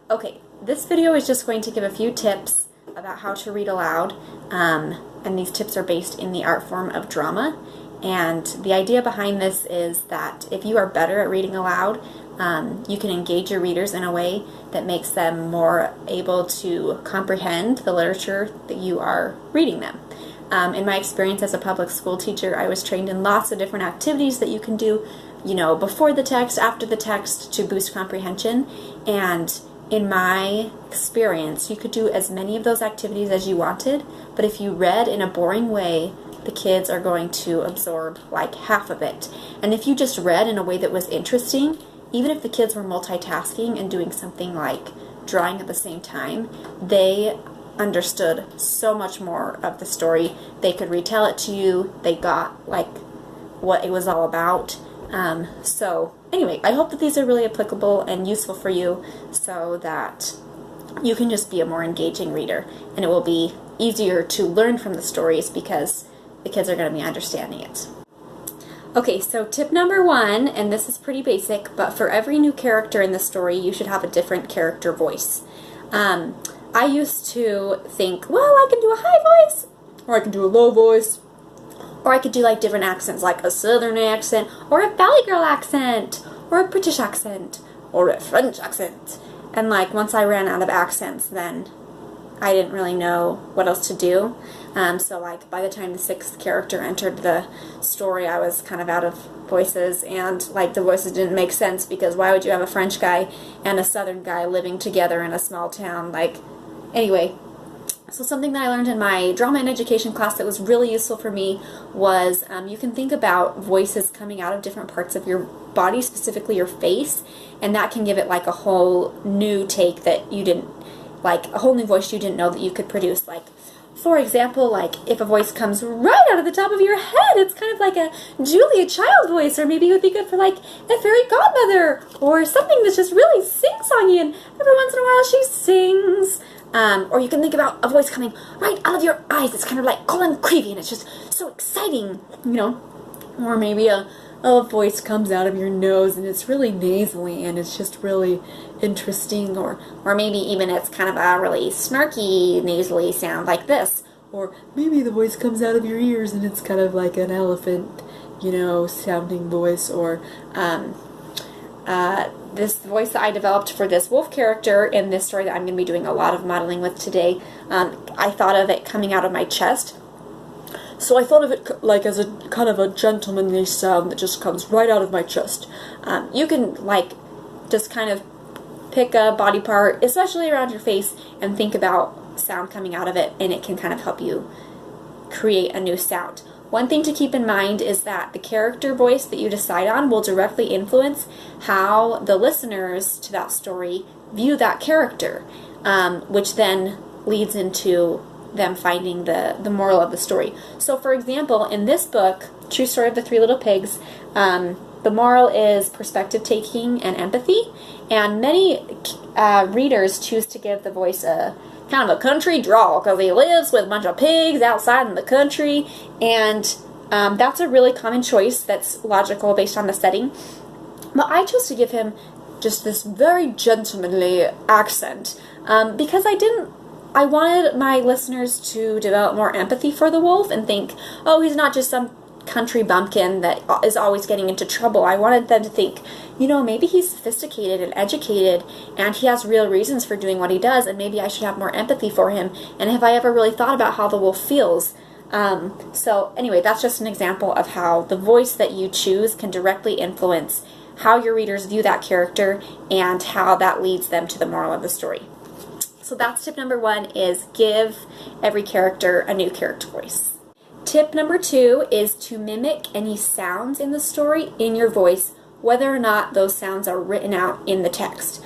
Okay, this video is just going to give a few tips about how to read aloud, and these tips are based in the art form of drama. And the idea behind this is that if you are better at reading aloud, you can engage your readers in a way that makes them more able to comprehend the literature that you are reading them. In my experience as a public school teacher, I was trained in lots of different activities that you can do, before the text, after the text, to boost comprehension. And in my experience, you could do as many of those activities as you wanted, but if you read in a boring way, the kids are going to absorb like half of it. And if you just read in a way that was interesting, even if the kids were multitasking and doing something like drawing at the same time, they understood so much more of the story. They could retell it to you. They got like what it was all about. So anyway, I hope that these are really applicable and useful for you so that you can just be a more engaging reader, and it will be easier to learn from the stories because the kids are going to be understanding it. Okay, so tip number 1, and this is pretty basic, but for every new character in the story, you should have a different character voice. I used to think, well, I can do a high voice, or I can do a low voice, or I could do like different accents, like a southern accent, or a Valley Girl accent, or a British accent, or a French accent. And like once I ran out of accents, then I didn't really know what else to do. So like by the time the 6th character entered the story, I was kind of out of voices, and like the voices didn't make sense, because why would you have a French guy and a southern guy living together in a small town? Like, anyway. So something that I learned in my drama and education class that was really useful for me was you can think about voices coming out of different parts of your body, specifically your face, and that can give it like a whole new take that you didn't, like a whole new voice you didn't know that you could produce. Like, for example, like if a voice comes right out of the top of your head, it's kind of like a Julia Child voice, or maybe it would be good for like a fairy godmother, or something that's just really sing-songy, and every once in a while she sings. Or you can think about a voice coming right out of your eyes. It's kind of like Colin Creevy, and it's just so exciting, Or maybe a voice comes out of your nose, and it's really nasally, and it's just really interesting. Or maybe even it's kind of a really snarky, nasally sound like this. Or maybe the voice comes out of your ears, and it's kind of like an elephant, sounding voice. Or this voice that I developed for this wolf character in this story that I'm going to be doing a lot of modeling with today, I thought of it coming out of my chest. So I thought of it like as a kind of a gentlemanly sound that just comes right out of my chest. You can like just kind of pick a body part, especially around your face, and think about sound coming out of it, and it can kind of help you create a new sound. One thing to keep in mind is that the character voice that you decide on will directly influence how the listeners to that story view that character, which then leads into them finding the moral of the story. So for example, in this book, True Story of the Three Little Pigs, the moral is perspective taking and empathy, and many readers choose to give the voice a kind of a country drawl, because he lives with a bunch of pigs outside in the country, and that's a really common choice that's logical based on the setting. But I chose to give him just this very gentlemanly accent because I wanted my listeners to develop more empathy for the wolf and think, oh, he's not just some country bumpkin that is always getting into trouble. I wanted them to think, maybe he's sophisticated and educated, and he has real reasons for doing what he does, and maybe I should have more empathy for him, and have I ever really thought about how the wolf feels? So anyway, that's just an example of how the voice that you choose can directly influence how your readers view that character and how that leads them to the moral of the story. So that's tip number 1, is give every character a new character voice. Tip number 2 is to mimic any sounds in the story in your voice, whether or not those sounds are written out in the text.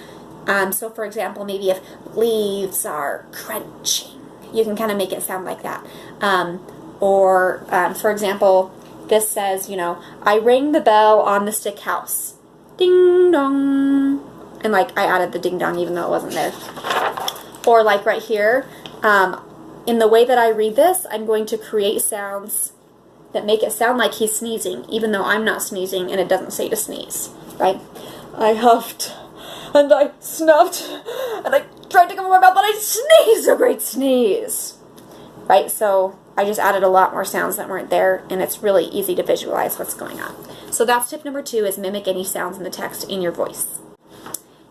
So for example, maybe if leaves are crunching, you can kind of make it sound like that. For example, this says, I rang the bell on the stick house. Ding dong. And like I added the ding dong even though it wasn't there. Or like right here, in the way that I read this, I'm going to create sounds that make it sound like he's sneezing, even though I'm not sneezing and it doesn't say to sneeze, right? I huffed. and I snuffed, and I tried to cover my mouth, but I sneezed a great sneeze. Right, so I just added a lot more sounds that weren't there, and it's really easy to visualize what's going on. So that's tip number 2, is mimic any sounds in the text in your voice.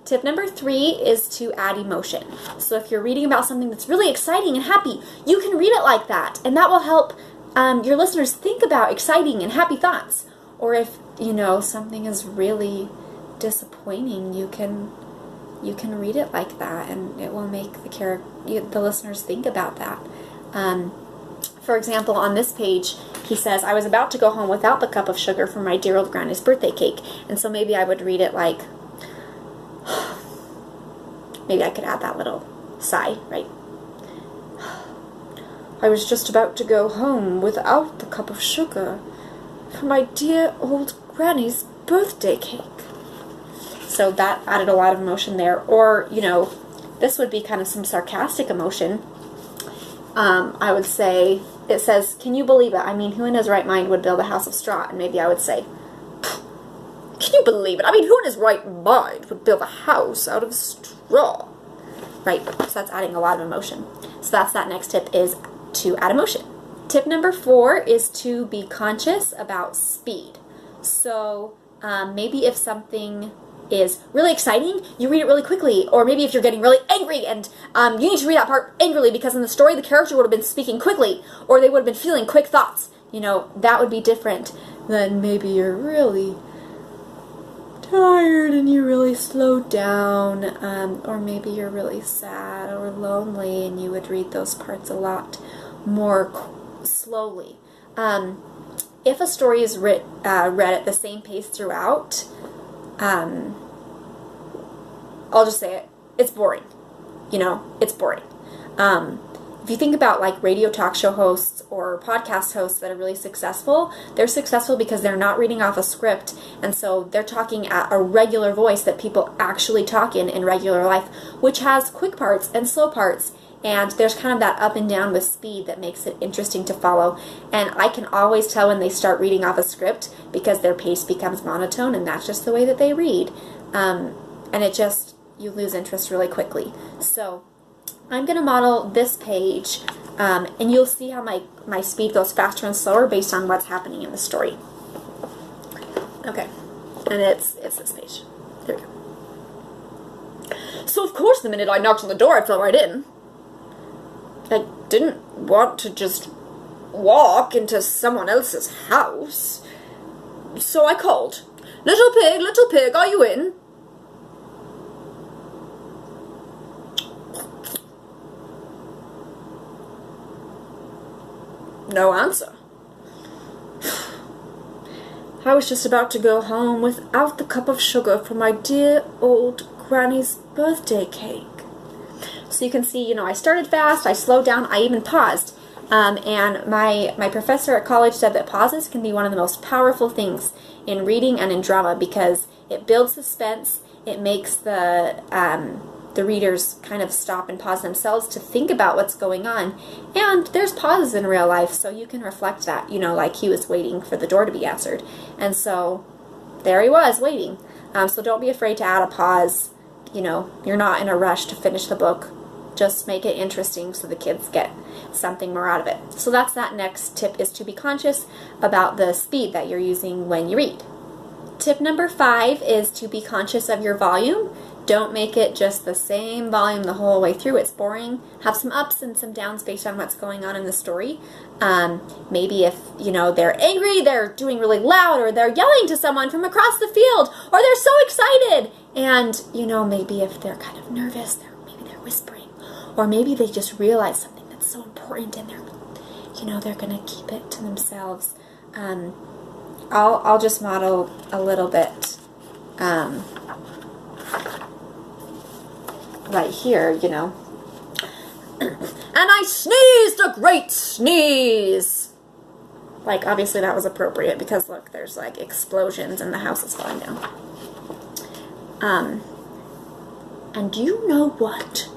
Tip number 3 is to add emotion. So if you're reading about something that's really exciting and happy, you can read it like that, and that will help your listeners think about exciting and happy thoughts. Or if, something is really disappointing, you can read it like that, and it will make the listeners think about that. For example, on this page, he says, I was about to go home without the cup of sugar for my dear old granny's birthday cake. And so maybe I would read it like, maybe I could add that little sigh, right? I was just about to go home without the cup of sugar for my dear old granny's birthday cake. So that added a lot of emotion there. Or, this would be kind of some sarcastic emotion. I would say, it says, can you believe it? I mean, who in his right mind would build a house of straw? And maybe I would say, can you believe it? I mean, who in his right mind would build a house out of straw? Right, so that's adding a lot of emotion. So that's that next tip, is to add emotion. Tip number 4 is to be conscious about speed. So maybe if something is really exciting, you read it really quickly. Or maybe if you're getting really angry and you need to read that part angrily because in the story the character would have been speaking quickly, or they would have been feeling quick thoughts. That would be different than maybe you're really tired and you really slow down, or maybe you're really sad or lonely and you would read those parts a lot more slowly. If a story is read at the same pace throughout, I'll just say it, it's boring. It's boring. If you think about like radio talk show hosts or podcast hosts that are really successful, they're successful because they're not reading off a script, and so they're talking at a regular voice that people actually talk in regular life, which has quick parts and slow parts, and there's kind of that up and down with speed that makes it interesting to follow. And I can always tell when they start reading off a script because their pace becomes monotone, and that's just the way that they read. And you lose interest really quickly. So I'm going to model this page, and you'll see how my speed goes faster and slower based on what's happening in the story. Okay, and it's this page. Here we go. So of course the minute I knocked on the door I fell right in. I didn't want to just walk into someone else's house. So I called, little pig, are you in? No answer. I was just about to go home without the cup of sugar for my dear old granny's birthday cake. So you can see, I started fast, I slowed down, I even paused. And my professor at college said that pauses can be one of the most powerful things in reading and in drama because it builds suspense, it makes the readers kind of stop and pause themselves to think about what's going on. And there's pauses in real life, so you can reflect that, like he was waiting for the door to be answered. And so there he was, waiting. So don't be afraid to add a pause. You're not in a rush to finish the book. Just make it interesting so the kids get something more out of it. So that's that next tip, is to be conscious about the speed that you're using when you read. Tip number 5 is to be conscious of your volume. Don't make it just the same volume the whole way through. It's boring. Have some ups and some downs based on what's going on in the story. Maybe if, they're angry, they're doing really loud, or they're yelling to someone from across the field, or they're so excited. And, maybe if they're kind of nervous, maybe they're whispering. Or maybe they just realize something that's so important and they're going to keep it to themselves. I'll just model a little bit right here, And I sneezed a great sneeze! Like, obviously that was appropriate because, look, there's, like, explosions and the house is falling down. And you know what?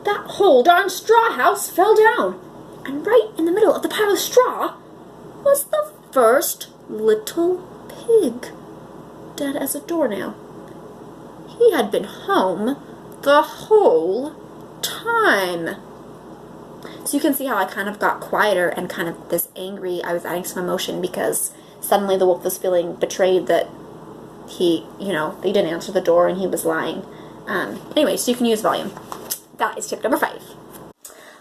That whole darn straw house fell down. And right in the middle of the pile of straw was the first little pig, dead as a doornail. he had been home the whole time. So you can see how I kind of got quieter and kind of this angry, I was adding some emotion because suddenly the wolf was feeling betrayed that he didn't answer the door and he was lying. Anyway, so you can use volume. That is tip number 5.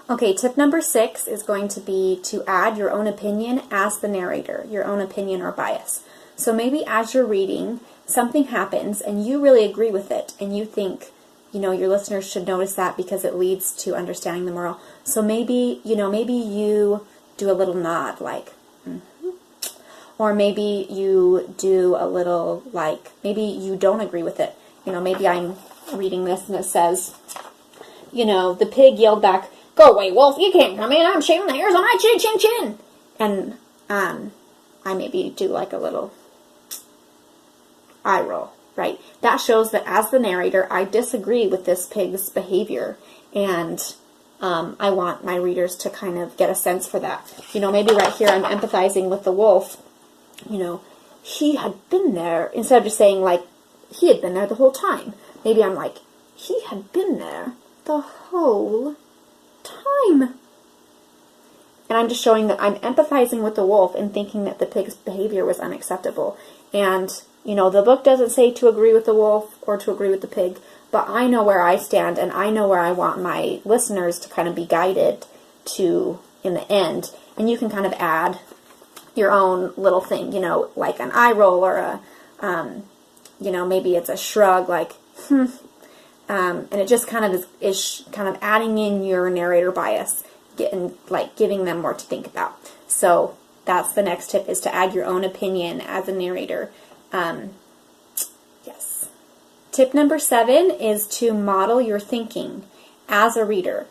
Okay, tip number 6 is going to be to add your own opinion as the narrator, your own opinion or bias. So maybe as you're reading, something happens and you really agree with it and you think, your listeners should notice that because it leads to understanding the moral. So maybe you do a little nod like, mm-hmm. Or maybe you do a little like, maybe you don't agree with it. Maybe I'm reading this and it says, the pig yelled back, "Go away, wolf, you can't come in, I'm shaving the hairs on my chin, chin, chin." And I maybe do like a little eye roll, right? That shows that as the narrator, I disagree with this pig's behavior, and I want my readers to kind of get a sense for that. Maybe right here I'm empathizing with the wolf. He had been there, instead of just saying like, he had been there the whole time. Maybe I'm like, he had been there the whole time. And I'm just showing that I'm empathizing with the wolf and thinking that the pig's behavior was unacceptable. And, the book doesn't say to agree with the wolf or to agree with the pig, but I know where I stand and I know where I want my listeners to kind of be guided to in the end. And you can kind of add your own little thing, like an eye roll or a, maybe it's a shrug like, and it just kind of is kind of adding in your narrator bias, giving them more to think about. So that's the next tip, is to add your own opinion as a narrator. Yes. Tip number 7 is to model your thinking as a reader.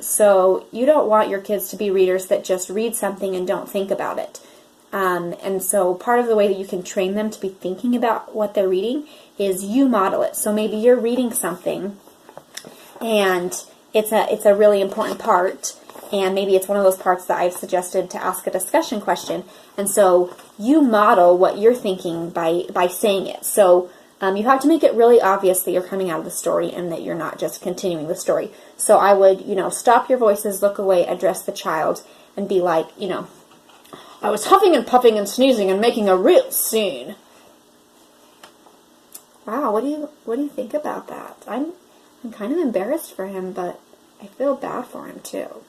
So you don't want your kids to be readers that just read something and don't think about it. And so part of the way that you can train them to be thinking about what they're reading is you model it. So maybe you're reading something and it's a really important part, and maybe it's one of those parts that I've suggested to ask a discussion question. And so you model what you're thinking by saying it. So you have to make it really obvious that you're coming out of the story and that you're not just continuing the story. So I would, stop your voices, look away, address the child, and be like, I was huffing and puffing and sneezing and making a real scene. Wow, what do you think about that? I'm kind of embarrassed for him, but I feel bad for him too.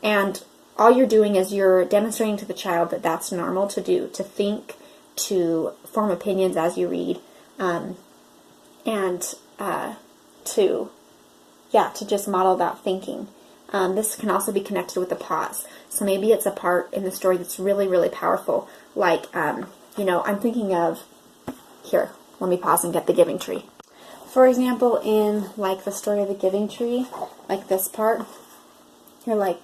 And all you're doing is you're demonstrating to the child that that's normal to do, to think, to form opinions as you read, and to just model that thinking. This can also be connected with a pause. So maybe it's a part in the story that's really, really powerful. Like, I'm thinking of, here, let me pause and get the giving tree. For example, in like the story of the giving tree, like this part, you're like,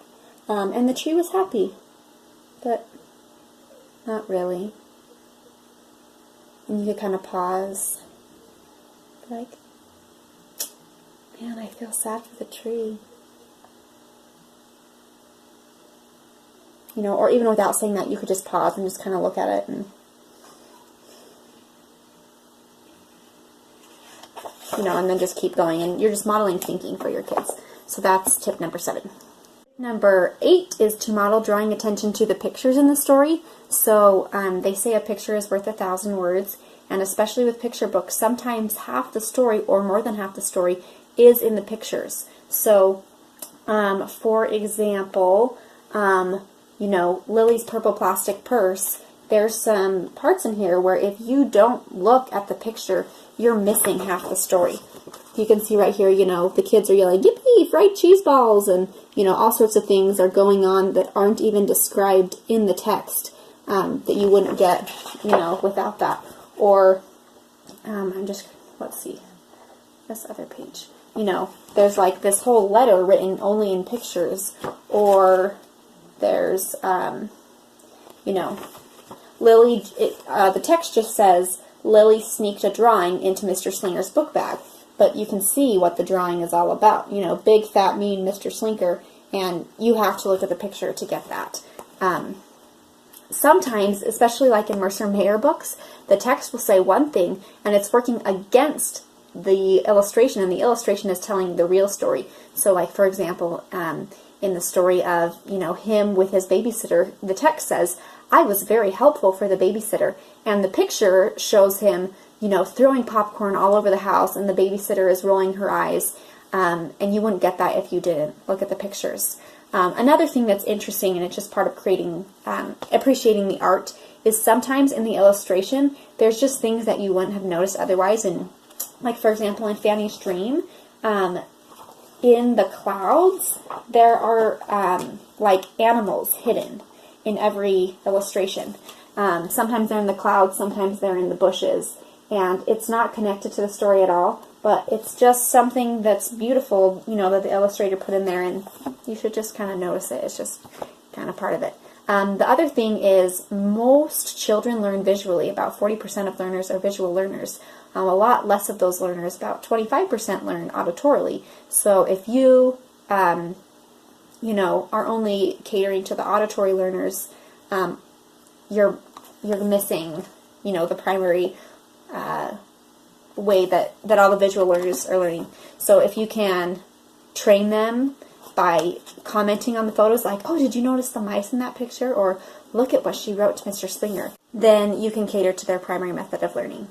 and the tree was happy, but not really. And you could kind of pause, like, man, I feel sad for the tree. Or even without saying that, you could just pause and just kind of look at it and, and then just keep going. And you're just modeling thinking for your kids. So that's tip number 7. Number 8 is to model drawing attention to the pictures in the story. So they say a picture is worth 1,000 words. And especially with picture books, sometimes half the story or more than half the story is in the pictures. So, for example, Lily's purple plastic purse, there's some parts in here where if you don't look at the picture, you're missing half the story. You can see right here, the kids are yelling, "Yippee, fried cheese balls," and, all sorts of things are going on that aren't even described in the text, that you wouldn't get, without that. Or, let's see, this other page. There's like this whole letter written only in pictures, or there's, Lily, the text just says, Lily sneaked a drawing into Mr. Slinger's book bag. But you can see what the drawing is all about. Big, fat, mean Mr. Slinker, and you have to look at the picture to get that. Sometimes, especially like in Mercer Mayer books, the text will say one thing, and it's working against the illustration, and the illustration is telling the real story. So like, for example, in the story of, him with his babysitter, the text says, "I was very helpful for the babysitter." And the picture shows him, throwing popcorn all over the house, and the babysitter is rolling her eyes. And you wouldn't get that if you didn't look at the pictures. Another thing that's interesting, and it's just part of creating, appreciating the art, is sometimes in the illustration, there's just things that you wouldn't have noticed otherwise. And like, for example, in Fanny's dream, in the clouds, there are like animals hidden in every illustration. Sometimes they're in the clouds, sometimes they're in the bushes, and it's not connected to the story at all, but it's just something that's beautiful, that the illustrator put in there, and you should just kind of notice it. It's just kind of part of it. The other thing is most children learn visually. About 40% of learners are visual learners. A lot less of those learners, about 25%, learn auditorily. So if you, are only catering to the auditory learners, you're missing, the primary way that all the visual learners are learning. So if you can train them by commenting on the photos, like, "Oh, did you notice the mice in that picture?" Or, "Look at what she wrote to Mr. Springer," then you can cater to their primary method of learning.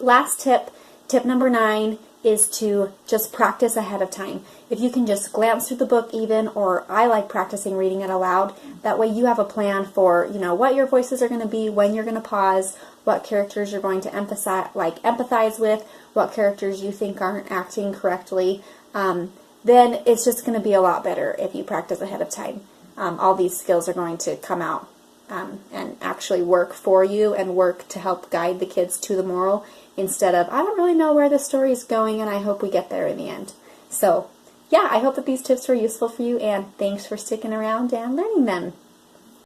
Last tip, tip number 9, is to just practice ahead of time. If you can just glance through the book even, or I like practicing reading it aloud, that way you have a plan for, what your voices are going to be, when you're going to pause, what characters you're going to empathize with, what characters you think aren't acting correctly. Then it's just going to be a lot better if you practice ahead of time. All these skills are going to come out and actually work for you and work to help guide the kids to the moral, instead of, "I don't really know where the story is going and I hope we get there in the end." So, yeah, I hope that these tips were useful for you, and thanks for sticking around and learning them.